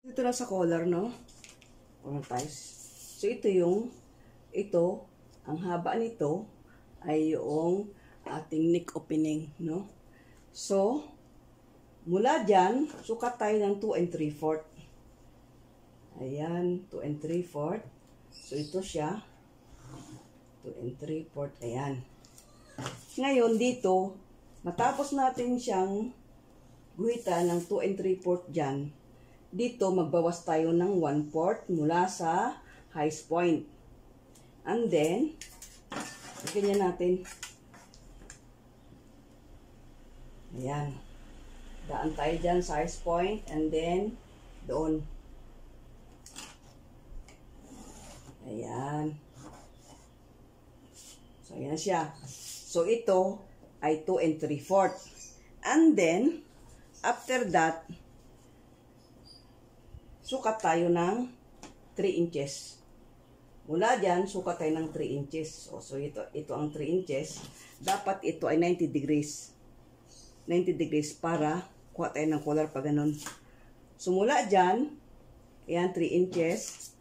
Ito na sa collar, no? So, ang haba nito ay yung ating neck opening, no? So, mula dyan, sukat tayo ng 2 and 3/4. Ayan, 2 and 3/4. So, ito siya. 2 and 3/4, ayan. Ngayon, dito, matapos natin siyang guhitan ng 2 and 3/4 dyan, dito, magbawas tayo ng 1/4 mula sa highest point. And then, ganyan natin. Ayan. Daan tayo dyan sa highest point. And then, doon. Ayan. So, ayan siya. So, ito ay 2 and 3/4. And then, after that, sukat tayo ng 3 inches. Mula dyan, sukat tayo ng 3 inches. So ito ang 3 inches. Dapat ito ay 90 degrees. 90 degrees para kuha tayo ng collar pa ganun. So mula dyan, ayan, 3 inches.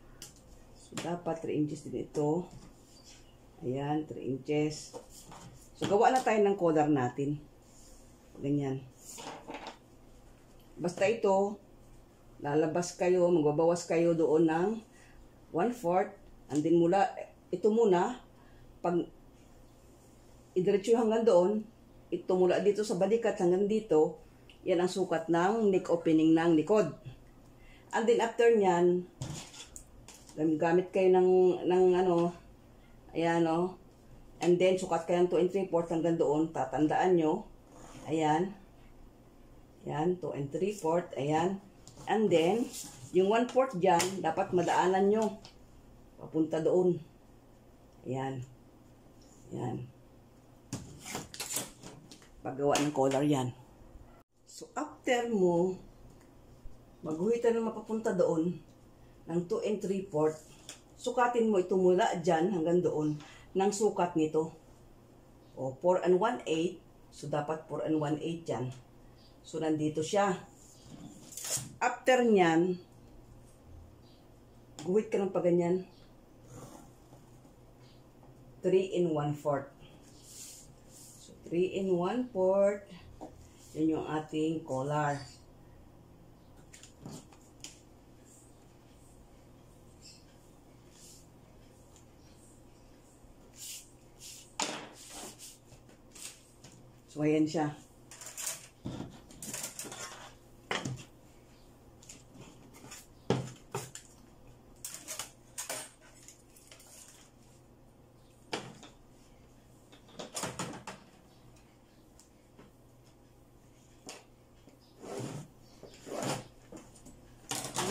So dapat 3 inches din ito. Ayan, 3 inches. So gawa na tayo ng collar natin. Ganyan. Basta ito, lalabas kayo, magbabawas kayo doon ng 1/4. And then mula, ito muna, pag idiretso hanggang doon, ito mula dito sa balikat hanggang dito, yan ang sukat ng neck opening ng likod. And then after nyan, gamit kayo ng ano, ayan o. And then sukat kayo ng 2 and 3/4 hanggang doon, tatandaan nyo. Ayan. Ayan, 2 and 3/4, ayan. And then, yung 1/4 dyan, dapat madaanan nyo. Papunta doon. Ayan. Ayan. Paggawa ng collar yan. So, after mo, maghuhitan na mapapunta doon ng 2 and 3/4, sukatin mo ito mula dyan hanggang doon ng sukat nito. O, 4 and 1/8. So, dapat 4 and 1/8 dyan. So, nandito siya. After nyan, guhit ka ng paganyan. 3 and 1/4. So, 3 and 1/4. Yan yung ating collar. So, ayan siya.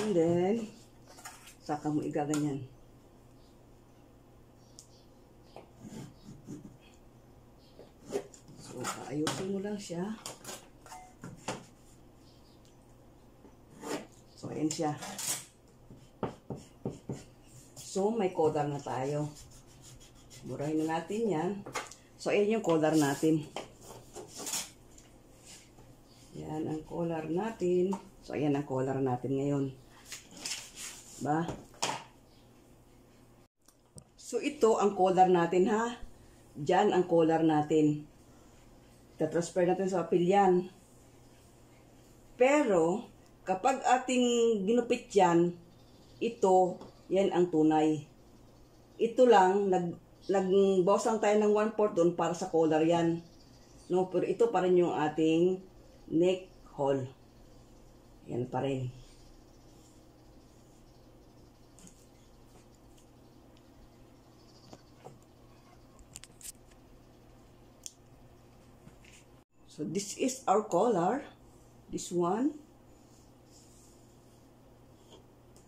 And then, saka mo igaganyan. So, ayusin mo lang siya. So, ayan siya. So, may collar na tayo. Burahin na natin yan. So, ayan yung collar natin. Yan ang collar natin. So, ayan ang collar natin ngayon. Ba? So, ito ang collar natin, ha? Diyan ang collar natin. Tatransfer natin sa papel yan. Pero, kapag ating ginupit yan, ito, yan ang tunay. Ito lang, nagbawas lang tayo ng 1/4 doon para sa collar yan. No? Pero ito pa rin yung ating neck hole. Yan pa rin. So, this is our collar. This one.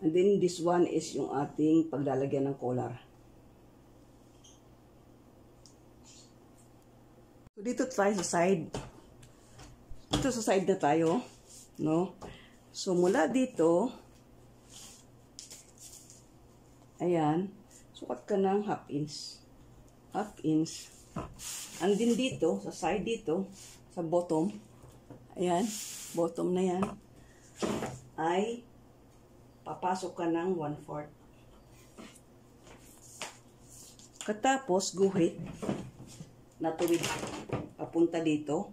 And then, this one is yung ating paglalagyan ng collar. So, dito tayo sa side. Dito sa side na tayo. No? So, mula dito, ayan, sukat ka ng 1/2 inch. 1/2 inch. And then dito, sa side dito, sa bottom, ayan, bottom na yan, ay papasok ka ng 1/4. Katapos, guhit na tuwid papunta dito.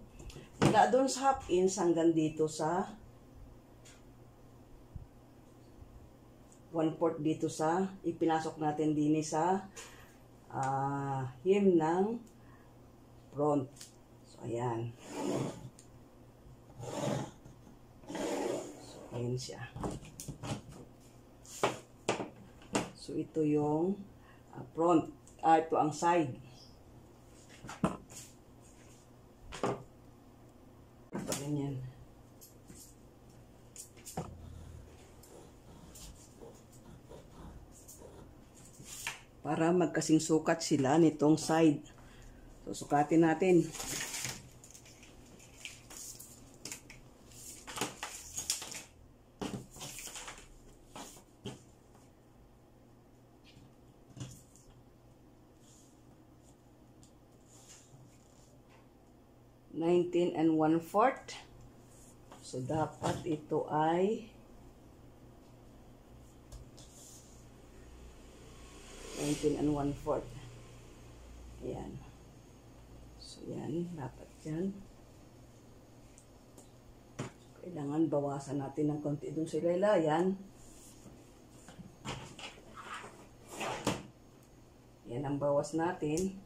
Mula doon sa half inch hanggang dito sa 1/4 dito sa ipinasok natin din sa hem ng front. So, ayan. So, ayan siya. So, ito yung front. Ito ang side. Ganyan. Para magkasing sukat sila nitong side. So, sukatin natin. $19 1/4. So, dapat ito ay 19 1/4. Ayan. So, yan. Dapat yan. Kailangan bawasan natin ng konti dun sa laylayan. Yan ang bawas natin.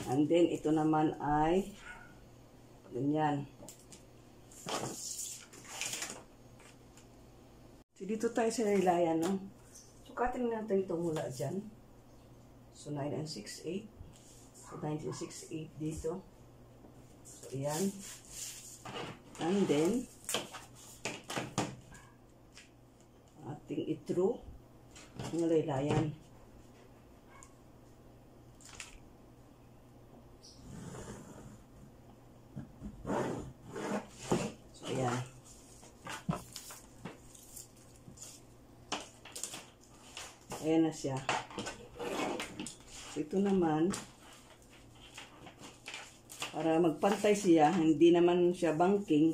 And then, ito naman ay ganyan. So, dito tayo sa laylayan, no? Sukatin natin ito mula dyan. So, 9 6/8. So, 9 6/8 dito. So, ayan. And then, ating i-through ang laylayan. So, ayan. Ayan na siya. So, ito naman, para magpantay siya, hindi naman siya banking.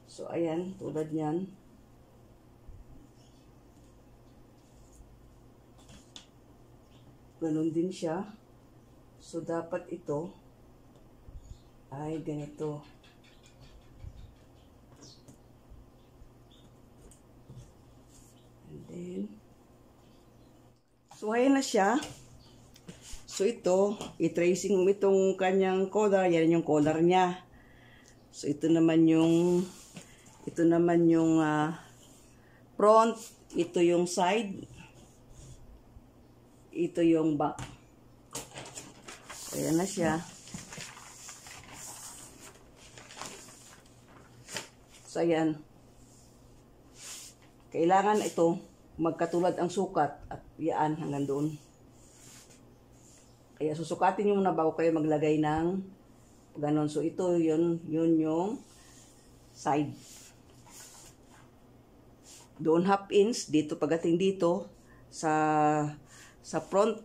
So, ayan, tulad yan. Ganon din siya. So, dapat ito ay ganito. And then, so, ayan na siya. So, ito, i-tracing mo itong kanyang collar. Yan yung collar niya. So, ito naman yung front. Ito yung side. Ito yung back. Ayan na siya. So, ayan. Kailangan ito magkatulad ang sukat at yan hanggang doon. Kaya susukatin nyo muna bago kayo maglagay ng ganon. So, ito yun yung side. Doon half inch, dito pagdating dito sa front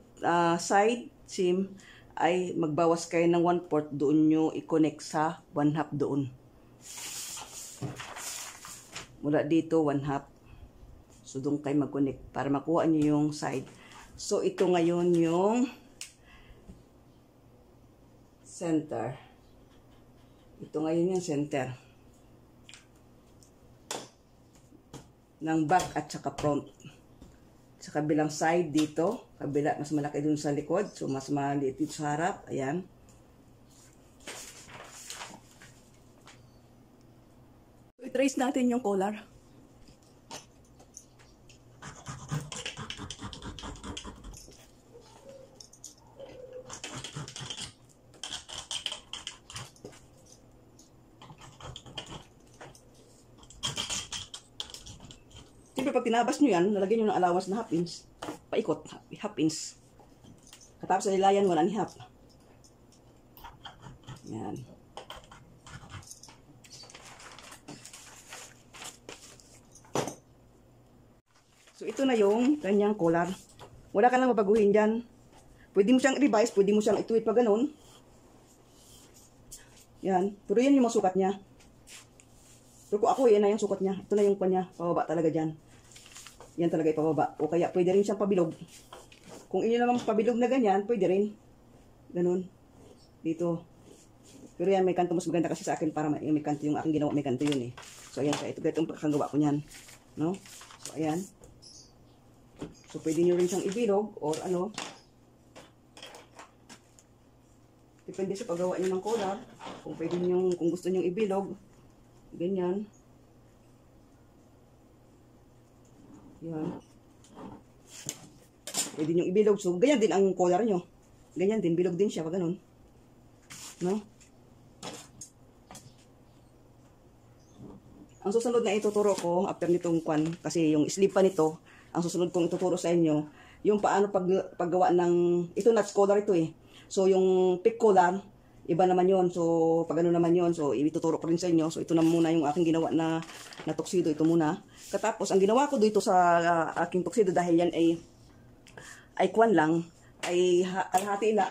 side seam ay magbawas kayo ng 1/4, doon nyo i-connect sa 1/2 doon. Mula dito 1/2. So, doon kayo mag-connect para makuha nyo yung side. So, ito ngayon yung center. Ito ngayon yung center ng back at saka front. Sa kabilang side dito, kabila, mas malaki dun sa likod. So, mas maliit dito sa harap. Ayan. So, i-trace natin yung collar. Siyempre, pag tinabas nyo yan, nalagyan nyo ng allowance na half inch. Paikot, half inch. Katapos sa lilayan, 1.5. Yan. So, ito na yung kanyang collar. Wala ka lang mabaguhin dyan. Pwede mo siyang revise, pwede mo siyang ituwid pa ganun. Yan. Pero yan yung mga sukat niya. Pero kung ako, yan na yung sukat niya. Ito na yung kanya. Pababa talaga dyan. yan talaga ipababa. O kaya pwede rin siyang pabilog. Kung inyo namang pabilog na ganyan, pwede rin. Ganun. Dito. Pero yan, may kanto mas maganda kasi sa akin para may kanto yung aking ginawa, may kanto yun eh. So ayan, ito yung pagkagawa ko niyan. No? So ayan. So pwede nyo rin siyang ibilog or ano. Depende sa paggawa nyo ng collar. Kung pwede nyo, kung gusto nyo ibilog. Ganyan. Yan. Pwede nyo ibilog. So ganyan din ang collar nyo. Ganyan din, bilog din siya pag ganun. No? Ang susunod na ituturo ko, after nitong kwan, kasi yung sleeve pa nito, ang susunod kong ituturo sa inyo, yung paano paggawa ng, ito nuts collar ito eh. So yung pick collar, iba naman yon. So pag ano naman yon, so ituturo ko rin sa inyo. So ito na muna yung aking ginawa na tuxedo, ito muna. Katapos, ang ginawa ko dito sa aking tuxedo, dahil yan ay kwan lang, ay kalahati na,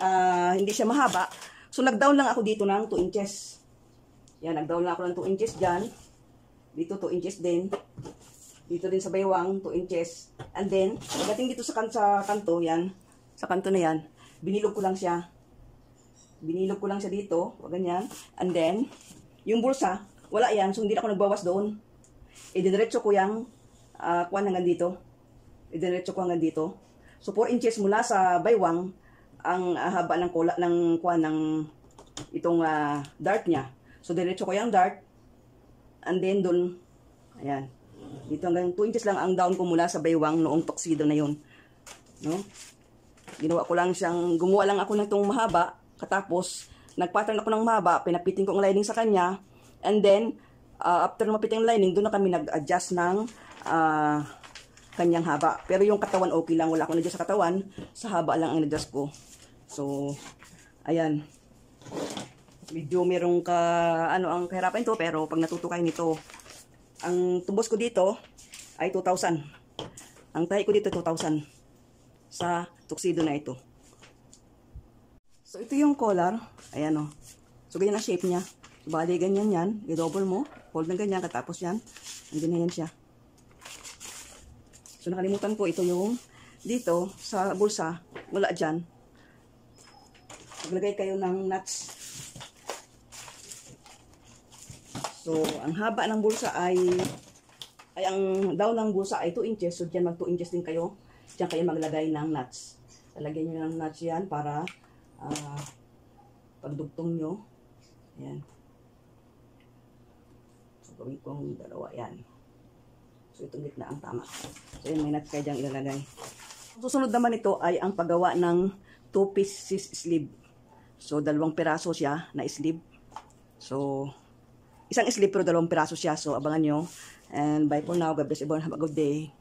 hindi siya mahaba. So nag-down lang ako dito ng 2 inches. Yan, nag-down lang ako ng 2 inches dyan. Dito 2 inches din. Dito din sa baywang 2 inches. And then, pagdating dito sa kanto, yan. Sa kanto na yan, binilog ko lang siya. Binilog ko lang siya dito. O ganyan. And then, yung bulsa, wala yan. So, hindi na ako nagbawas doon. Ididiretso ko yung kuwan hanggang dito. Ididiretso ko hanggang dito. So, 4 inches mula sa baywang, ang haba ng kuwan ng itong dart niya. So, diretso ko yung dart. And then doon, ayan, dito hanggang 2 inches lang ang down ko mula sa baywang noong tuxedo na yun. No? Ginawa ko lang siyang, gumawa lang ako ng itong mahaba, katapos, nag-pattern ako ng mahaba, pinapiting ko ang lining sa kanya, and then, after mapiting ang lining, doon na kami nag-adjust ng kanyang haba. Pero yung katawan, okay lang, wala akong na-adjust sa katawan, sa haba lang ang na-adjust ko. So, ayan. Medyo merong ang kahirapan ito, pero pag natuto kayo nito, ang tubos ko dito ay 2,000. Ang tahi ko dito 2,000 sa tuxedo na ito. So ito yung collar, ayan o. So ganyan ang shape niya. So bali ganyan yan, i-double mo, hold ng ganyan, katapos yan, andun na yan siya. So nakalimutan ko, ito yung dito sa bulsa, wala dyan. Maglagay kayo ng nuts. So, ang haba ng bulsa ay ang down ng bulsa ay 2 inches. So, dyan mag 2 inches din kayo. Dyan kayo maglagay ng nuts. Lalagyan nyo ng nuts yan para pagdugtong nyo. Ayan. So, gawin kong dalawa yan. So, itong gitna ang tama. So, yan, may nuts kayo dyan ilalagay. Ang susunod naman ito ay ang paggawa ng 2-piece sleeve. So, 2 piraso siya na sleeve. So, isang sleeve pero 2 piraso siya. So, abangan nyo. And bye for now. God bless everyone. Have a good day.